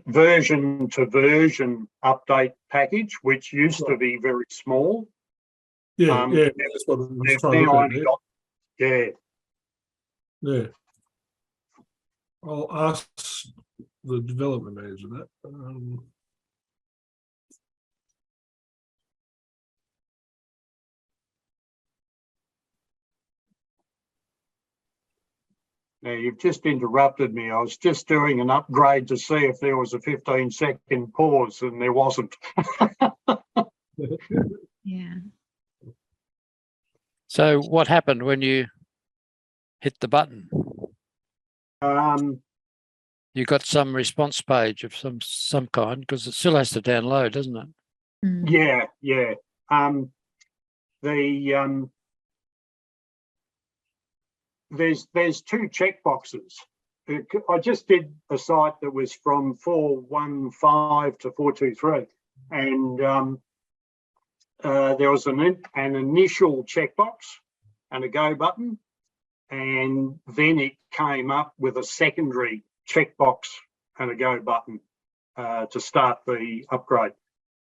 version to version update package, which used to be very small. Yeah, that's what I was trying to look at. Yeah. I'll ask the development manager that. Now, you've just interrupted me. I was just doing an upgrade to see if there was a 15-second pause, and there wasn't. Yeah. So what happened when you hit the button? You got some response page of some kind, because it still has to download, doesn't it? Yeah. There's two checkboxes. I just did a site that was from 415 to 423, and there was an initial checkbox and a go button, and then it came up with a secondary checkbox and a go button to start the upgrade.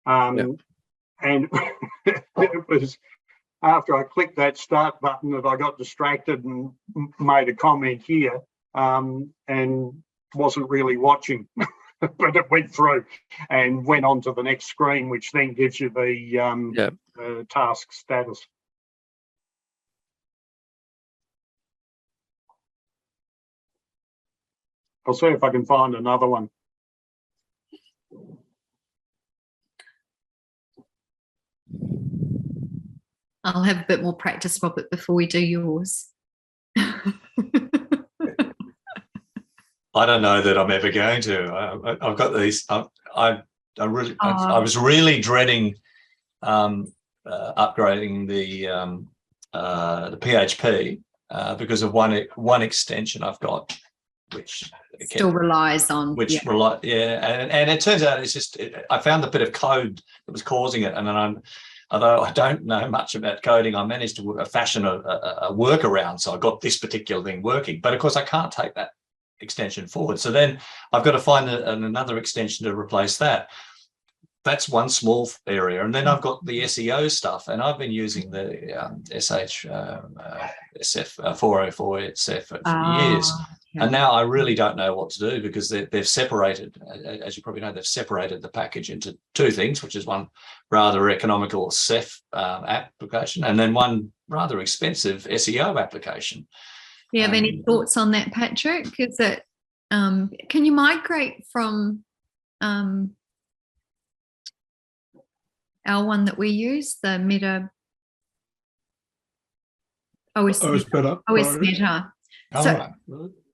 And it was after I clicked that start button that I got distracted and made a comment here, and wasn't really watching, but it went through and went on to the next screen, which then gives you the task status. I'll see if I can find another one. I'll have a bit more practice, Robert, before we do yours. I don't know that I'm ever going to. I've got these. I was really dreading upgrading the PHP because of one extension I've got, which still relies on. And it turns out it's just I found the bit of code that was causing it, and then although I don't know much about coding, I managed to fashion a workaround. So I got this particular thing working. But of course, I can't take that extension forward. So then I've got to find another extension to replace that. That's one small area. And then I've got the SEO stuff. And I've been using the SF404 SF for years. Yeah. And now I really don't know what to do, because they've separated, as you probably know, they've separated the package into two things, which is one rather economical Ceph application and then one rather expensive SEO application. Do you have any thoughts on that, Patrick? Is it, can you migrate from our one that we use, the Meta OS Meta?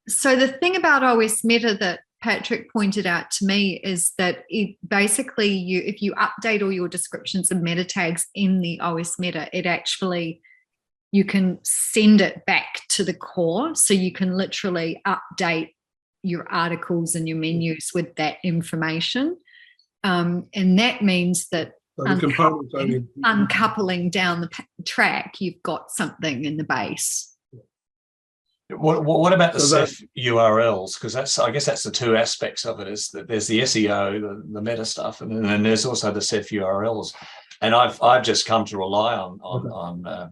So the thing about OS Meta that Patrick pointed out to me is that it basically, if you update all your descriptions and meta tags in the OS Meta, it actually, you can send it back to the core. So you can literally update your articles and your menus with that information. And that means that uncoupling down the track, you've got something in the base. What about the Ceph URLs? Because I guess that's the two aspects of it. Is that there's the SEO, the meta stuff, and then there's also the Ceph URLs. And I've just come to rely on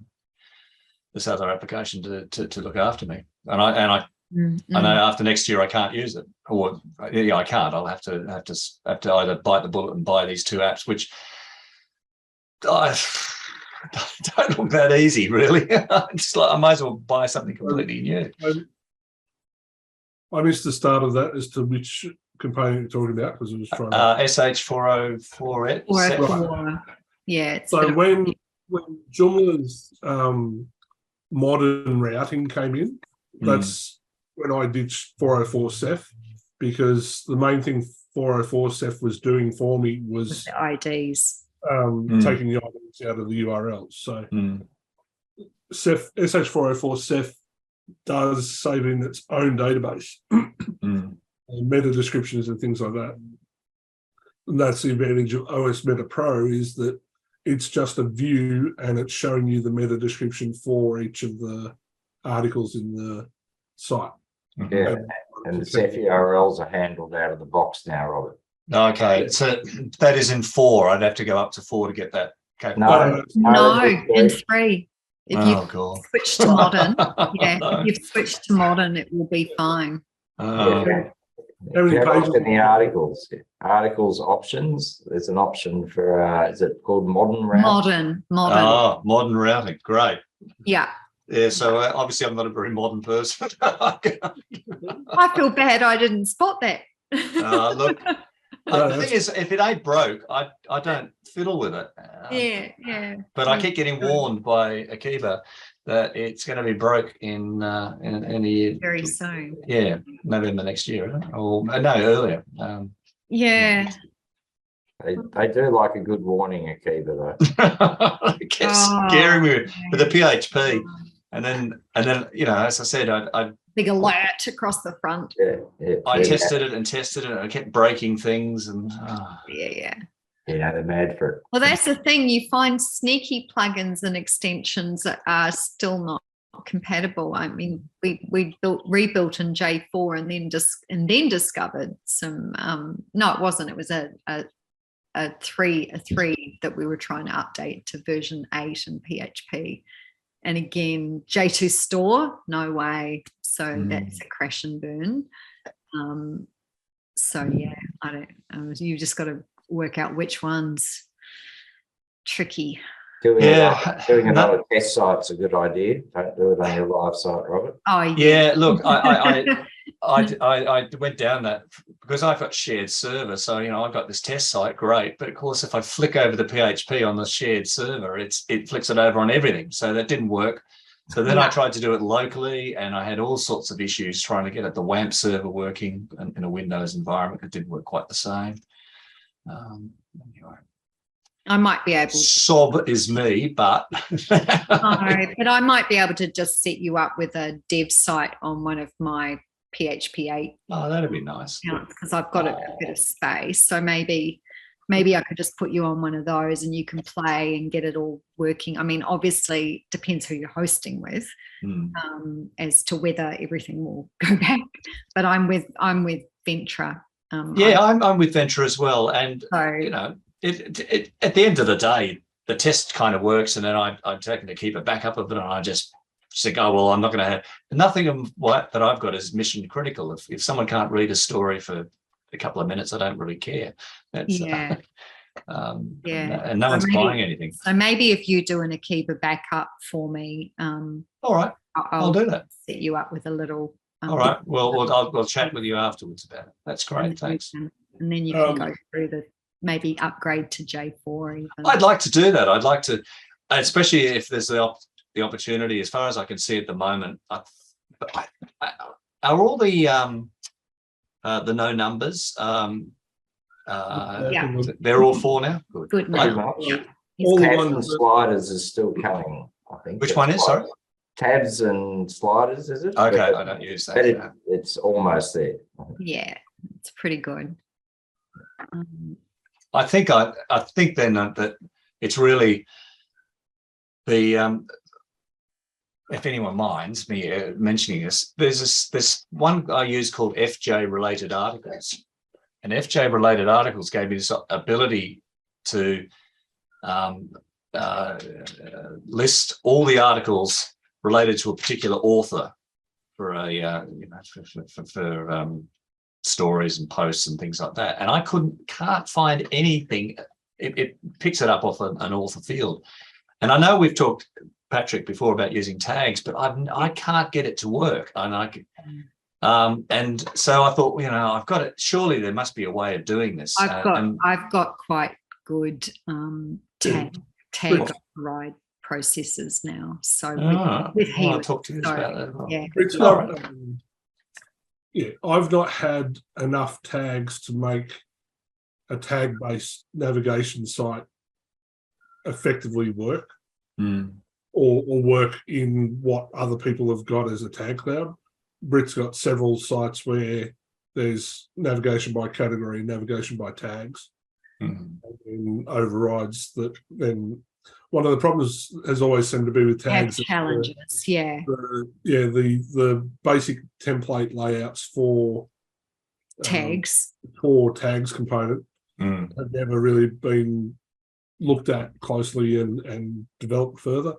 this other application to look after me. And I know after next year I can't use it, or I can't. I'll have to either bite the bullet and buy these two apps, which don't look that easy, really. It's like I might as well buy something completely new. I missed the start of that as to which component you're talking about, because I was trying to... SH404. Right. Yeah. So when Joomla's modern routing came in, that's when I ditched 404 Ceph, because the main thing 404 Ceph was doing for me was the IDs. Taking the items out of the URLs. So SH404 Ceph does save in its own database, and meta descriptions and things like that. And that's the advantage of OS Meta Pro, is that it's just a view and it's showing you the meta description for each of the articles in the site. Yeah, and the Ceph URLs are handled out of the box now, Robert. Okay, so that is in 4. I'd have to go up to 4 to get that capability. No, in 3. If you God. switch to modern, yeah, No. if you've switched to modern, it will be fine. Yeah. How many If you have a look pages? in the articles options, there's an option for, is it called modern route? Modern. Oh, modern routing. Great. Yeah. Yeah, so obviously I'm not a very modern person. I feel bad I didn't spot that. Look, the thing is, if it ain't broke, I don't fiddle with it. Yeah. But I keep getting warned by Akiba that it's going to be broke in a year. Very soon. Yeah, November next year, isn't it? Or no, earlier. Yeah. They do like a good warning, Akiba, though. It kept scaring me with the PHP, and then as I said, I big alert across the front. Yeah. I tested it and tested it, and I kept breaking things, and Yeah. They're mad for it. Well, that's the thing. You find sneaky plugins and extensions that are still not compatible. I mean, we rebuilt in J4 and then discovered some. No, it wasn't. It was a 3 that we were trying to update to version 8 in PHP. And again, J2 store, no way. So that's a crash and burn. So yeah, I don't. You just got to work out which one's tricky. Doing another test site's a good idea. Don't do it on your live site, Robert. Oh yeah. Look, I went down that because I've got shared server, so I've got this test site, great. But of course, if I flick over the PHP on the shared server, it flicks it over on everything. So that didn't work. So then I tried to do it locally, and I had all sorts of issues trying to get the WAMP server working in a Windows environment. It didn't work quite the same. Anyway. I might be able to. Sob is me, but no, but I might be able to just set you up with a dev site on one of my PHP 8. Oh, that'd be nice. Because I've got a bit of space. So maybe I could just put you on one of those and you can play and get it all working. I mean, obviously depends who you're hosting with, as to whether everything will go back. But I'm with Ventra. I'm with Ventra as well. And so, it at the end of the day, the test kind of works, and then I take to keep a backup of it, and I just think, oh well, I'm not going to have nothing of what that I've got is mission critical. If someone can't read a story for a couple of minutes, I don't really care. That's, and no one's buying anything. So maybe if you do an Akiba backup for me, all right, I'll do that. Set you up with a little. All right. Well, I'll chat with you afterwards about it. That's great. Thanks. And then you can go through maybe upgrade to J4 even. I'd like to do that. I'd like to, especially if there's the opportunity. As far as I can see at the moment, are all the no numbers? They're all 4 now. Good. Yeah. All the tabs and sliders is still coming, I think. Which one is? Sorry. Tabs and sliders, is it? Okay, I don't use that. But it's almost there. Yeah, it's pretty good. I think then that it's really the if anyone minds me mentioning this, there's this one I use called FJ related articles, and FJ related articles gave me this ability to list all the articles related to a particular author for a for stories and posts and things like that, and I can't find anything. It picks it up off an author field, and I know we've talked, Patrick, before about using tags, but I can't get it to work, and and so I thought, I've got it. Surely there must be a way of doing this. I've got quite good tag override processes now. So with I'll talk to you about that as well. Yeah. It's not, I've not had enough tags to make a tag-based navigation site effectively work, or work in what other people have got as a tag cloud. Brit's got several sites where there's navigation by category, navigation by tags, and overrides that then one of the problems has always seemed to be with Have tags. challenges, yeah. The basic template layouts for Tags. core tags component Mm. have never really been looked at closely and developed further.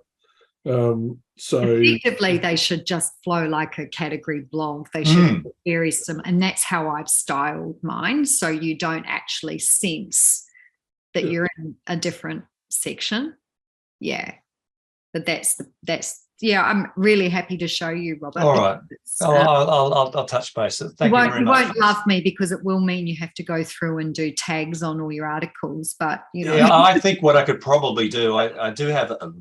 So Effectively, they should just flow like a category blog. They should be very similar, and that's how I've styled mine. So you don't actually sense that you're in a different section. Yeah, but that's I'm really happy to show you, Robert. All right. I'll touch base. Thank you very much. You won't love me because it will mean you have to go through and do tags on all your articles, but you know. Yeah, I think what I could probably do, I do have a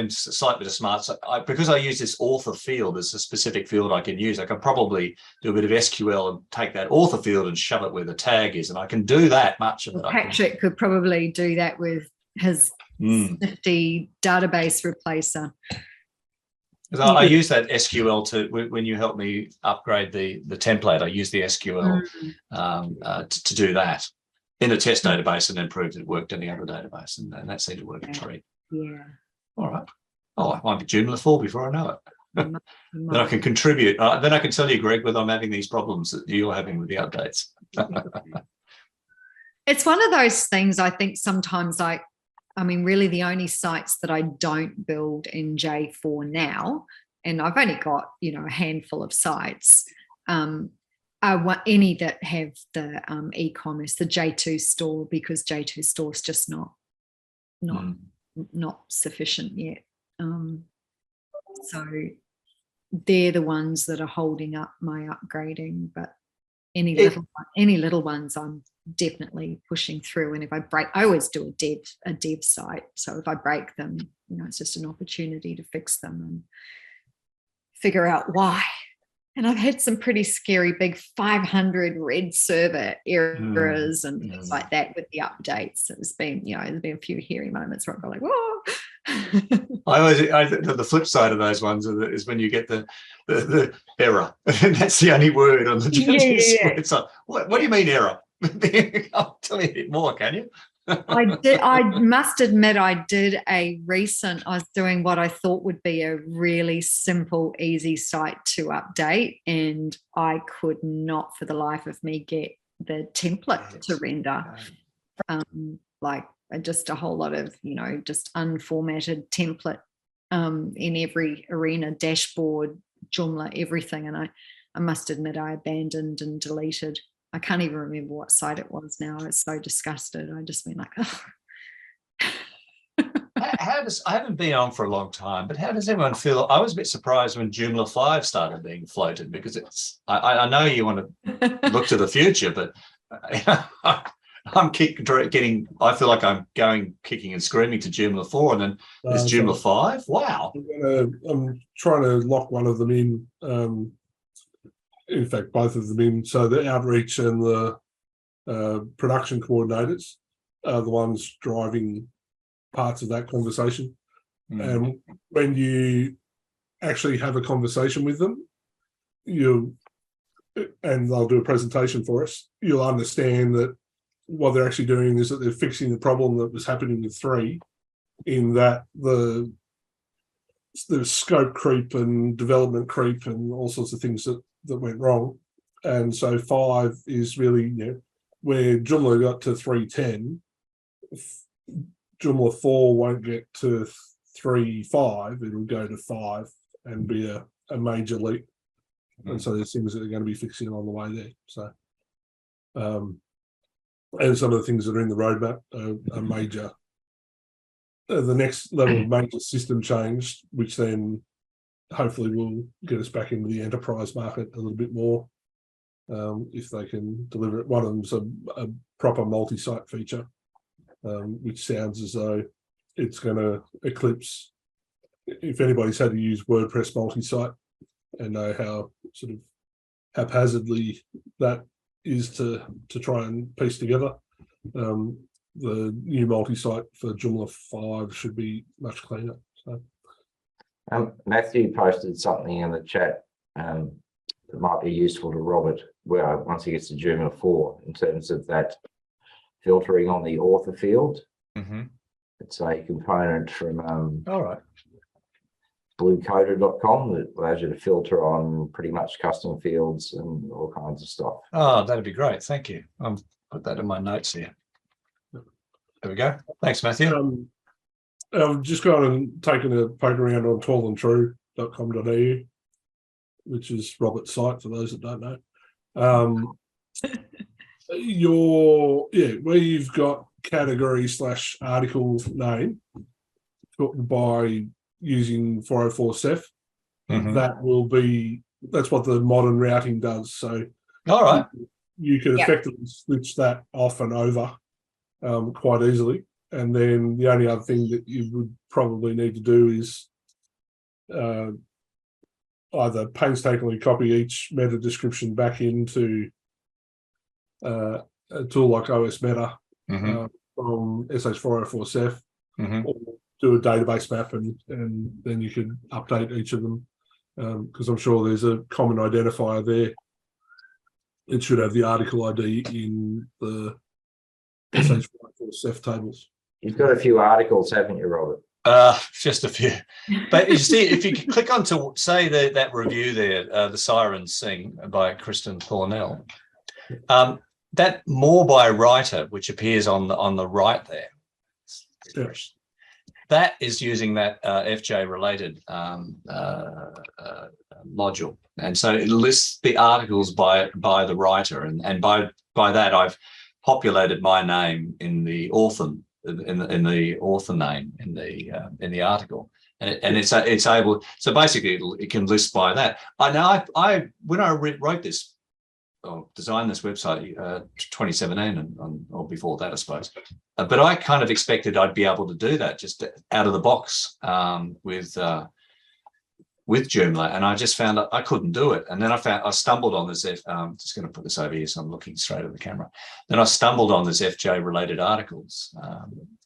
slight bit of smarts. Because I use this author field as a specific field I can use, I can probably do a bit of SQL and take that author field and shove it where the tag is, and I can do that much of it. Patrick could probably do that with his nifty database replacer. Because I use that SQL to, when you help me upgrade the template, I use the SQL to do that in a test database and then proved it worked in the other database. And that seemed to work a treat. Yeah. All right. Oh, I might be Joomla 4 before I know it. Then I can contribute. Then I can tell you, Greg, whether I'm having these problems that you're having with the updates. It's one of those things I think sometimes really the only sites that I don't build in J4 now, and I've only got, a handful of sites, are any that have the e-commerce, the J2 store, because J2 store is just not sufficient yet. So they're the ones that are holding up my upgrading, but any little ones I'm definitely pushing through. And if I always do a dev site. So if I break them, it's just an opportunity to fix them and figure out why. And I've had some pretty scary big 500 red server errors and things like that with the updates. There's been a few hairy moments where I've gone like, whoa. The flip side of those ones is when you get the error, and that's the only word on the It's like, what do you mean error? Tell me a bit more, can you? I must admit I was doing what I thought would be a really simple, easy site to update, and I could not for the life of me get the template to render. Just a whole lot of, just unformatted template in every arena, dashboard, Joomla, everything. And I must admit I abandoned and deleted. I can't even remember what site it was now. I was so disgusted. I just went like, oh. I haven't been on for a long time, but how does everyone feel? I was a bit surprised when Joomla 5 started being floated, because I know you want to look to the future, but I feel like I'm going kicking and screaming to Joomla 4, and then there's Joomla 5. Wow. I'm trying to lock one of them in fact, both of them in. So the outreach and the production coordinators are the ones driving parts of that conversation. And when you actually have a conversation with them, and they'll do a presentation for us, you'll understand that what they're actually doing is that they're fixing the problem that was happening with 3, in that the scope creep and development creep and all sorts of things that went wrong. And so 5 is really, where Joomla got to 3.10, Joomla 4 won't get to 3.5, it'll go to 5 and be a major leap. And so there's things that are going to be fixing along the way there. So and some of the things that are in the roadmap are major. The next level of major system change, which then hopefully will get us back into the enterprise market a little bit more, if they can deliver it. One of them's a proper multi-site feature, which sounds as though it's going to eclipse, if anybody's had to use WordPress multi-site and know how sort of haphazardly that is to try and piece together, the new multi-site for Joomla 5 should be much cleaner. So. Matthew posted something in the chat that might be useful to Robert, where once he gets to Joomla 4, in terms of that filtering on the author field. It's a component from All right. bluecoder.com that allows you to filter on pretty much custom fields and all kinds of stuff. Oh, that'd be great. Thank you. I'll put that in my notes here. There we go. Thanks, Matthew. I've just gone and taken a poke around on tallandtrue.com.au, which is Robert's site for those that don't know. Where you've got category / article name by using 404 Ceph, Mhm. that's what the modern routing does. So All right. you can Yep. effectively switch that off and over quite easily. And then the only other thing that you would probably need to do is either painstakingly copy each meta description back into a tool like OS Meta Mhm. from SH404 Ceph, Mhm. or do a database map, and then you could update each of them, because I'm sure there's a common identifier there. It should have the article ID in the SH404 Ceph tables. You've got a few articles, haven't you, Robert? Just a few. But you see, if you click onto, say, that review there, The Sirens Sing by Kristen Thornell, that more by writer, which appears on the right there, Yeah. that is using that FJ related module. And so it lists the articles by the writer. And by that, I've populated my name in the author, in the author name in the article. And it's able, so basically it can list by that. When I wrote this, or designed this website 2017 or before that, I suppose. But I kind of expected I'd be able to do that just out of the box with Joomla, and I just found that I couldn't do it. And then I stumbled on this. I'm just going to put this over here so I'm looking straight at the camera. Then I stumbled on this FJ related articles,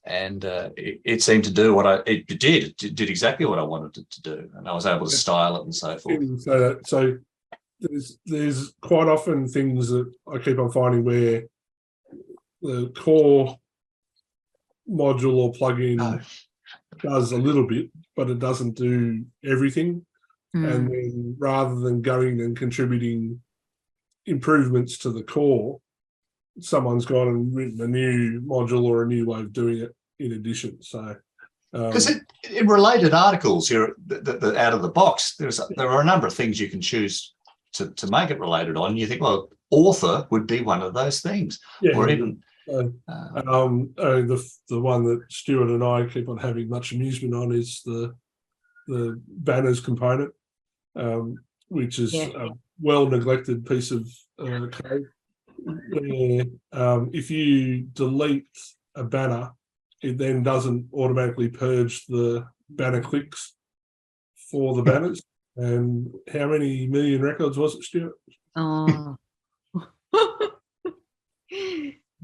and it seemed to do what it did exactly what I wanted it to do, and I was able to style it and so forth. So there's quite often things that I keep on finding where the core module or plugin does a little bit, but it doesn't do everything. And then rather than going and contributing improvements to the core, someone's gone and written a new module or a new way of doing it in addition. So because in related articles, you're out of the box, there are a number of things you can choose to make it related on. You think, well, author would be one of those things, or even the one that Stuart and I keep on having much amusement on is the banners component, which is a well neglected piece of code. Where if you delete a banner, it then doesn't automatically purge the banner clicks for the banners. And how many million records was it, Stuart? Oh.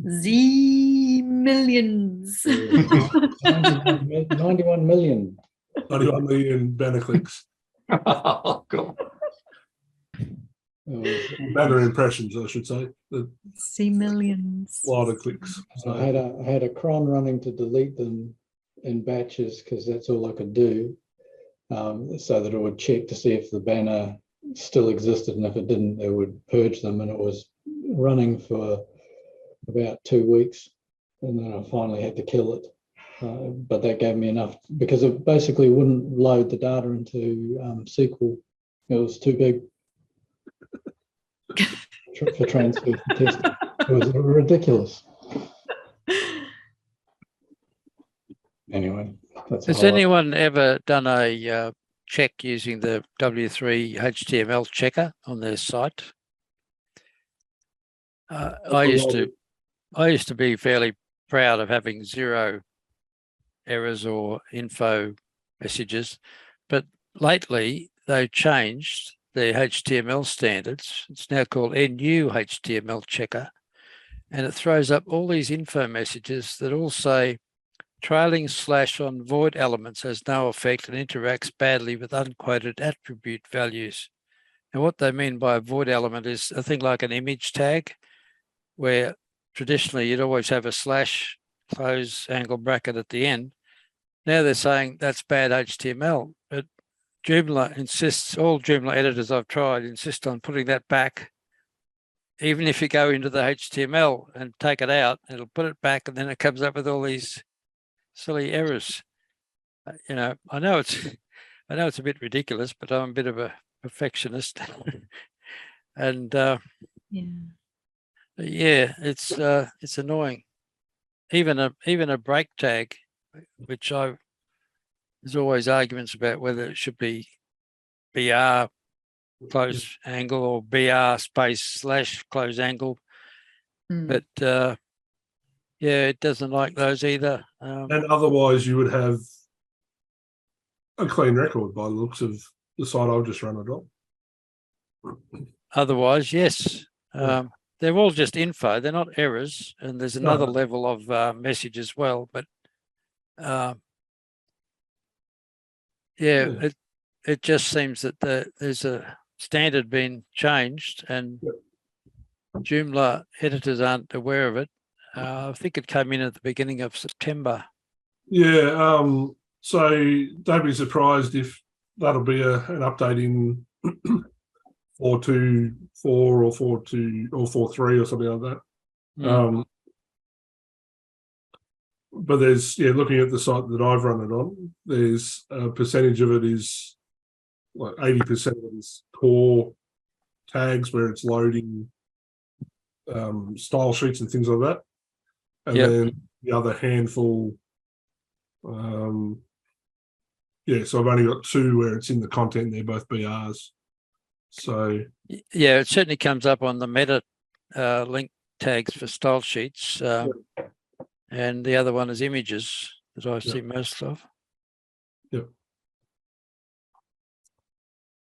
Z millions. 91 million. 91 million banner clicks. Oh, God. Banner impressions, I should say. Z millions. A lot of clicks. So I had a cron running to delete them in batches because that's all I could do, so that it would check to see if the banner still existed, and if it didn't, it would purge them. And it was running for about 2 weeks, and then I finally had to kill it. But that gave me enough, because it basically wouldn't load the data into SQL. It was too big for transfer for testing. It was ridiculous. Anyway, has anyone ever done a check using the W3 HTML checker on their site? I used to be fairly proud of having 0 errors or info messages, but lately they changed their HTML standards. It's now called NU HTML checker, and it throws up all these info messages that all say trailing slash on void elements has no effect and interacts badly with unquoted attribute values. And what they mean by a void element is a thing like an image tag, where traditionally you'd always have a slash close angle bracket at the end. now they're saying that's bad HTML, but Joomla insists, all Joomla editors I've tried insist on putting that back. Even if you go into the HTML and take it out, it'll put it back, and then it comes up with all these silly errors. You know, I know it's a bit ridiculous, but I'm a bit of a perfectionist, and yeah, it's annoying. Even a break tag, which there's always arguments about whether it should be BR close angle or BR space / close angle. But yeah, it doesn't like those either. And otherwise, you would have a clean record by the looks of the site I've just run it on. Otherwise, yes. They're all just info. They're not errors. And there's another level of message as well. But yeah, it just seems that there's a standard being changed, and Joomla editors aren't aware of it. I think it came in at the beginning of September. Yeah, so don't be surprised if that'll be an update in 4.2.4 or 4.2 or 4.3 or something like that. But there's, looking at the site that I've run it on, there's a percentage of it is like 80% of it is core tags where it's loading style sheets and things like that. And then the other handful, so I've only got 2 where it's in the content. They're both BRs. So yeah, it certainly comes up on the meta link tags for style sheets. And the other one is images that I see most of. Yep.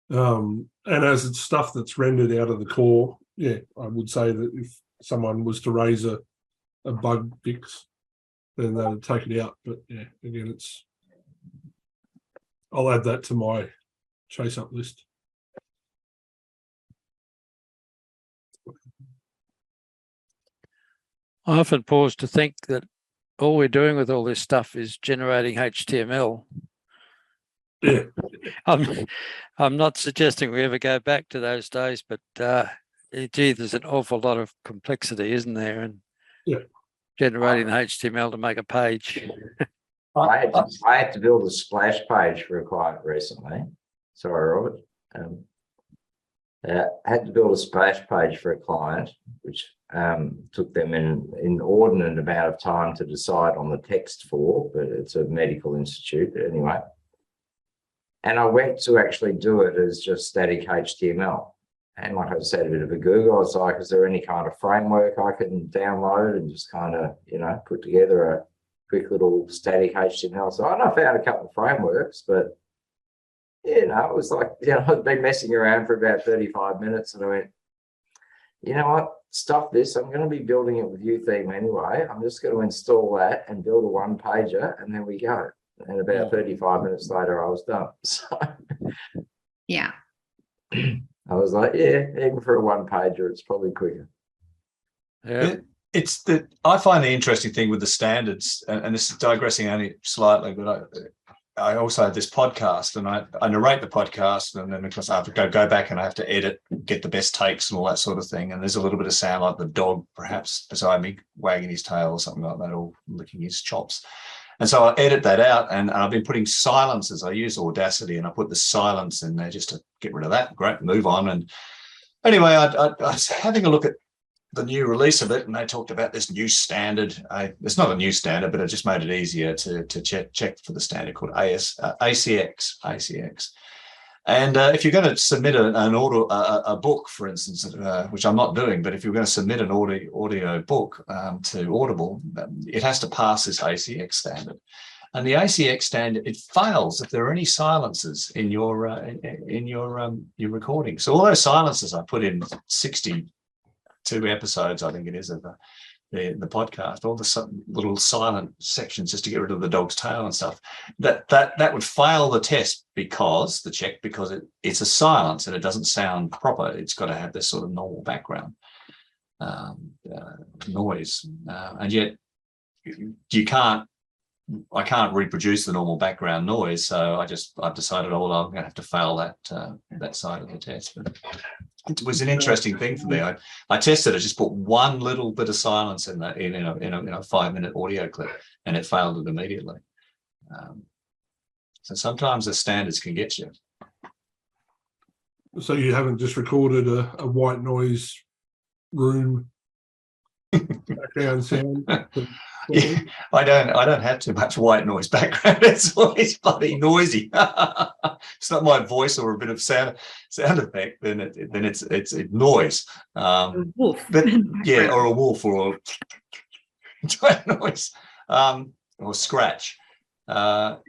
And as it's stuff that's rendered out of the core, I would say that if someone was to raise a bug fix, then they would take it out. But again, I'll add that to my chase up list. I often pause to think that all we're doing with all this stuff is generating HTML. Yeah. I'm not suggesting we ever go back to those days, but gee, there's an awful lot of complexity, isn't there? And generating the HTML to make a page. I had to build a splash page for a client recently. Sorry, Robert. I had to build a splash page for a client, which took them an inordinate amount of time to decide on the text for, but it's a medical institute anyway. And I went to actually do it as just static HTML. And like I said, a bit of a Google, I was like, is there any kind of framework I can download and just kind of, put together a quick little static HTML? So I found a couple of frameworks, but it was like, I'd been messing around for about 35 minutes and I went, you know what, stuff this, I'm going to be building it with UTheme anyway. I'm just going to install that and build a one-pager and then we go. And about 35 minutes later, I was done. So yeah, I was like, even for a one-pager, it's probably quicker. Yeah. It's that I find the interesting thing with the standards, and this is digressing only slightly, but I also have this podcast and I narrate the podcast, and then of course I have to go back and I have to edit, get the best takes and all that sort of thing. And there's a little bit of sound like the dog perhaps beside me wagging his tail or something like that, or licking his chops. And so I edit that out, and I've been putting silences. I use Audacity and I put the silence in there just to get rid of that. Great, move on. And anyway, I was having a look at the new release of it, and they talked about this new standard. It's not a new standard, but it just made it easier to check for the standard called ACX. And if you're going to submit a book, for instance, which I'm not doing, but if you're going to submit an audio book to Audible, it has to pass this ACX standard. And the ACX standard, it fails if there are any silences in your recording. So all those silences I put in 62 episodes, I think it is, of the podcast, all the little silent sections just to get rid of the dog's tail and stuff, that would fail the test because it's a silence and it doesn't sound proper. It's got to have this sort of normal background noise, and yet you can't I can't reproduce the normal background noise, so I've decided, oh, well, I'm going to have to fail that side of the test. But it was an interesting thing for me. I tested it, just put one little bit of silence in that in a 5-minute audio clip, and it failed it immediately. So sometimes the standards can get you. So you haven't just recorded a white noise room background sound? Yeah, I don't have too much white noise background. It's always bloody noisy. It's not my voice or a bit of sound effect. Then it's noise. Wolf. But yeah, or a wolf or a noise, or scratch. That's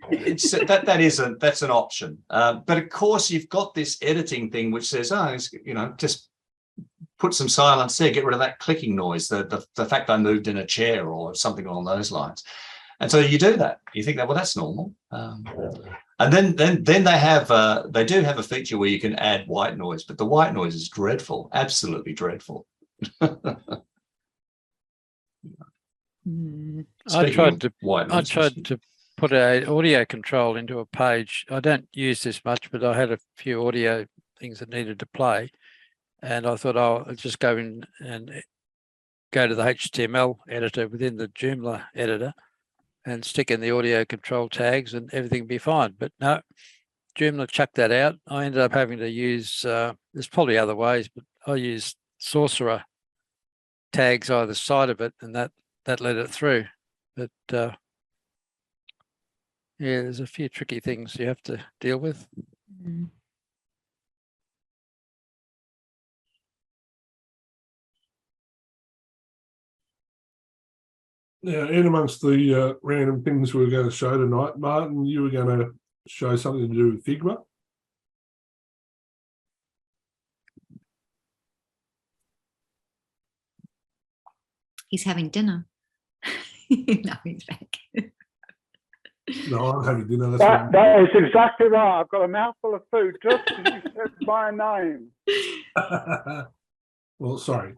an option. But of course, you've got this editing thing which says, just put some silence there, get rid of that clicking noise, the fact I moved in a chair or something along those lines. And so you do that. You think that, well, that's normal. And then they do have a feature where you can add white noise, but the white noise is dreadful, absolutely dreadful. I tried to put an audio control into a page. I don't use this much, but I had a few audio things that needed to play. And I thought, I'll just go in and go to the HTML editor within the Joomla editor and stick in the audio control tags and everything be fine. But no, Joomla chucked that out. I ended up having to use, there's probably other ways, but I used Sorcerer tags either side of it, and that let it through. But yeah, there's a few tricky things you have to deal with. Mm. Now, in amongst the random things we were going to show tonight, Martin, you were going to show something to do with Figma. He's having dinner. No, he's back. No, I'm having dinner. That is exactly right. I've got a mouthful of food just as you said my name. Well, sorry.